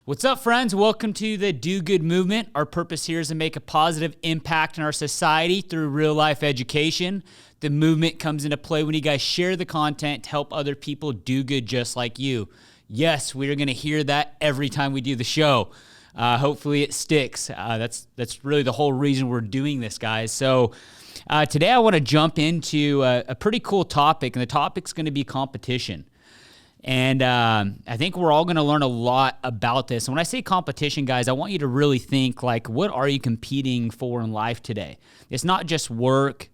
What's up, friends? Welcome to the Do Good Movement. Our purpose here is to make a positive impact in our society through real-life education. The movement comes into play when you guys share the content to help other people do good just like you. Yes, we are going to hear that every time we do the show. Hopefully it sticks. That's really the whole reason we're doing this, guys. So today I want to jump into a pretty cool topic, and the topic's going to be competition. And I think we're all going to learn a lot about this. And when I say competition, guys, I want you to really think, like, what are you competing for in life today? It's not just work,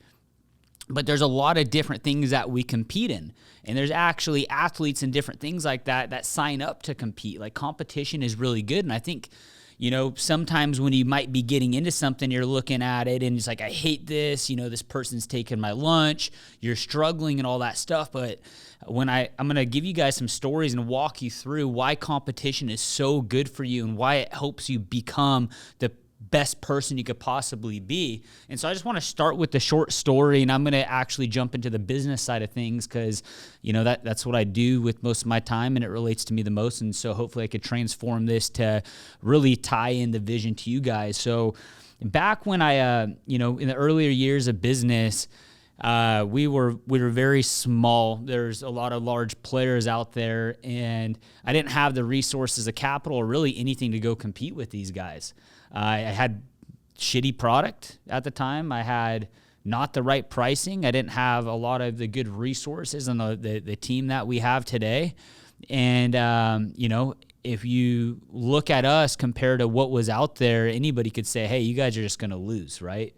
but there's a lot of different things that we compete in. And there's actually athletes and different things like that sign up to compete. Like, competition is really good. And I think, you know, sometimes when you might be getting into something, you're looking at it and it's like, I hate this, you know, this person's taking my lunch, you're struggling and all that stuff. But when I'm going to give you guys some stories and walk you through why competition is so good for you and why it helps you become the best person you could possibly be. And so I just want to start with the short story, and I'm going to actually jump into the business side of things because, you know, that's what I do with most of my time, and it relates to me the most. And so hopefully I could transform this to really tie in the vision to you guys. So back when I, you know, in the earlier years of business, we were very small. There's a lot of large players out there, and I didn't have the resources of capital or really anything to go compete with these guys. I had shitty product at the time. I had not the right pricing. I didn't have a lot of the good resources and the team that we have today. And, you know, if you look at us compared to what was out there, anybody could say, hey, you guys are just going to lose, right?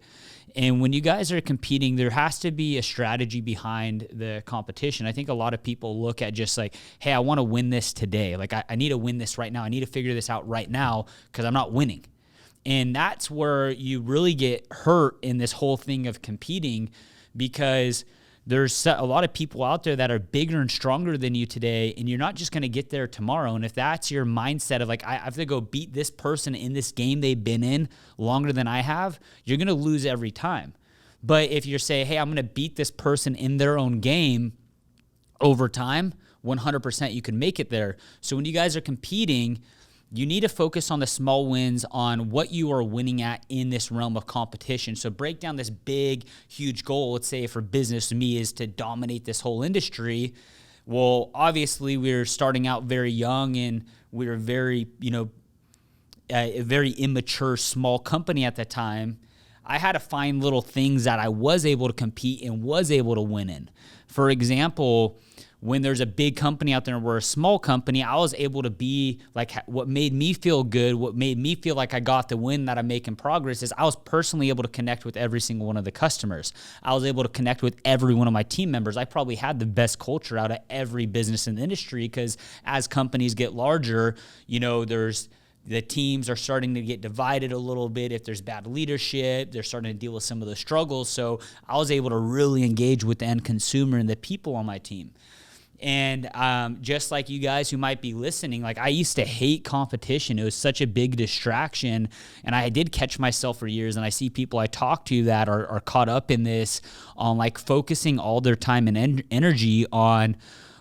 And when you guys are competing, there has to be a strategy behind the competition. I think a lot of people look at just like, hey, I want to win this today. Like, I need to win this right now. I need to figure this out right now because I'm not winning. And that's where you really get hurt in this whole thing of competing, because there's a lot of people out there that are bigger and stronger than you today, and you're not just going to get there tomorrow. And if that's your mindset of like, I have to go beat this person in this game they've been in longer than I have, you're going to lose every time. But if you're saying, hey, I'm going to beat this person in their own game over time, 100% you can make it there. So when you guys are competing, you need to focus on the small wins, on what you are winning at in this realm of competition. So break down this big, huge goal. Let's say for business, to me, is to dominate this whole industry. Well, obviously, we're starting out very young, and we're very, you know, a very immature, small company at the time. I had to find little things that I was able to compete and was able to win in. For example, when there's a big company out there and we're a small company, I was able to be like, what made me feel good, what made me feel like I got the win, that I'm making progress, is I was personally able to connect with every single one of the customers. I was able to connect with every one of my team members. I probably had the best culture out of every business in the industry, because as companies get larger, you know, the teams are starting to get divided a little bit. If there's bad leadership, they're starting to deal with some of the struggles. So I was able to really engage with the end consumer and the people on my team. And just like you guys who might be listening, like, I used to hate competition. It was such a big distraction. And I did catch myself for years, and I see people I talk to that are caught up in this, on like focusing all their time and energy on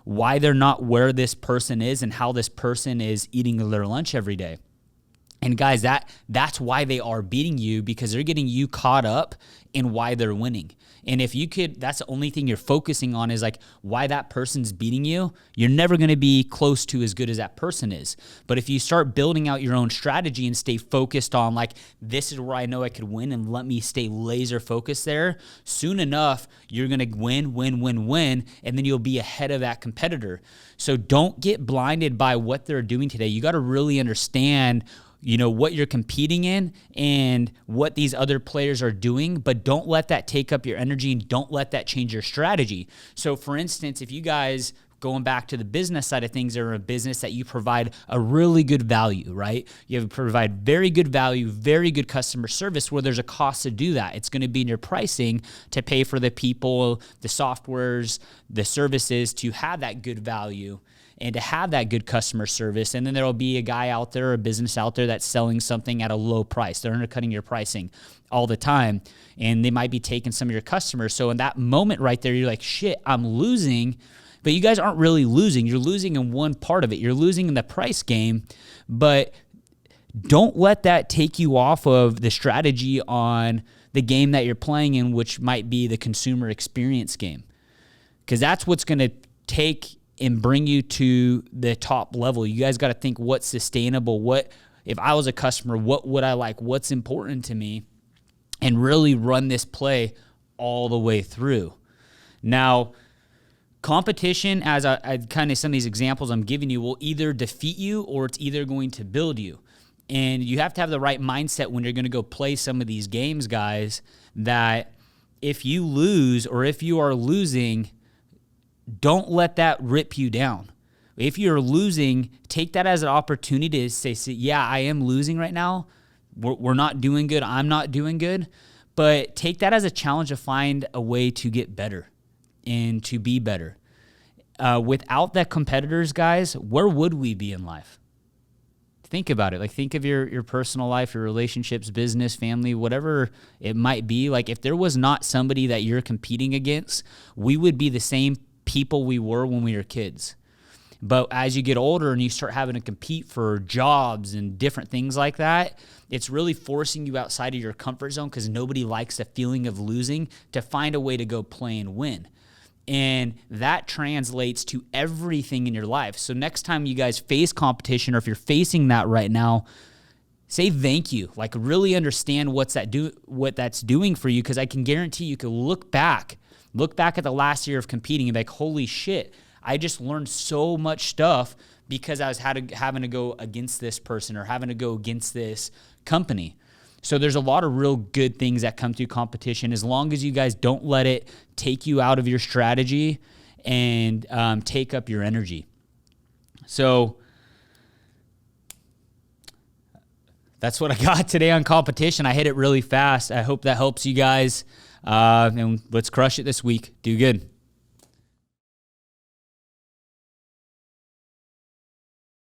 why they're not where this person is and how this person is eating their lunch every day. And guys, that's why they are beating you, because they're getting you caught up in why they're winning. And if you could, that's the only thing you're focusing on, is like why that person's beating you, you're never going to be close to as good as that person is. But if you start building out your own strategy and stay focused on like, this is where I know I could win, and let me stay laser focused there, soon enough, you're going to win, and then you'll be ahead of that competitor. So don't get blinded by what they're doing today. You got to really understand, you know, what you're competing in and what these other players are doing, but don't let that take up your energy, and don't let that change your strategy. So for instance, if you guys, going back to the business side of things, are a business that you provide a really good value, right? You provide very good value, very good customer service, where there's a cost to do that. It's going to be in your pricing to pay for the people, the softwares, the services, to have that good value and to have that good customer service. And then there'll be a guy out there, or a business out there, that's selling something at a low price. They're undercutting your pricing all the time, and they might be taking some of your customers. So in that moment right there, you're like, shit, I'm losing. But you guys aren't really losing. You're losing in one part of it. You're losing in the price game, but don't let that take you off of the strategy on the game that you're playing in, which might be the consumer experience game. Because that's what's going to take and bring you to the top level. You guys got to think what's sustainable. What, if I was a customer, what would I like? What's important to me? And really run this play all the way through. Now, competition, as I kind of some of these examples I'm giving you, will either defeat you or it's either going to build you. And you have to have the right mindset when you're going to go play some of these games, guys, that if you lose or if you are losing, don't let that rip you down. If you're losing, take that as an opportunity to say, yeah, I am losing right now. We're not doing good. I'm not doing good. But take that as a challenge to find a way to get better and to be better. Without that competitors, guys, where would we be in life? Think about it. Like, think of your personal life, your relationships, business, family, whatever it might be. Like, if there was not somebody that you're competing against, we would be the same people we were when we were kids. But as you get older and you start having to compete for jobs and different things like that, it's really forcing you outside of your comfort zone, because nobody likes the feeling of losing, to find a way to go play and win. And that translates to everything in your life. So next time you guys face competition, or if you're facing that right now, say thank you. Like, really understand what that's doing for you, because I can guarantee you can look back at the last year of competing and be like, holy shit, I just learned so much stuff because I was having to go against this person or having to go against this company. So there's a lot of real good things that come through competition, as long as you guys don't let it take you out of your strategy and take up your energy. So that's what I got today on competition. I hit it really fast. I hope that helps you guys. And let's crush it this week. Do good.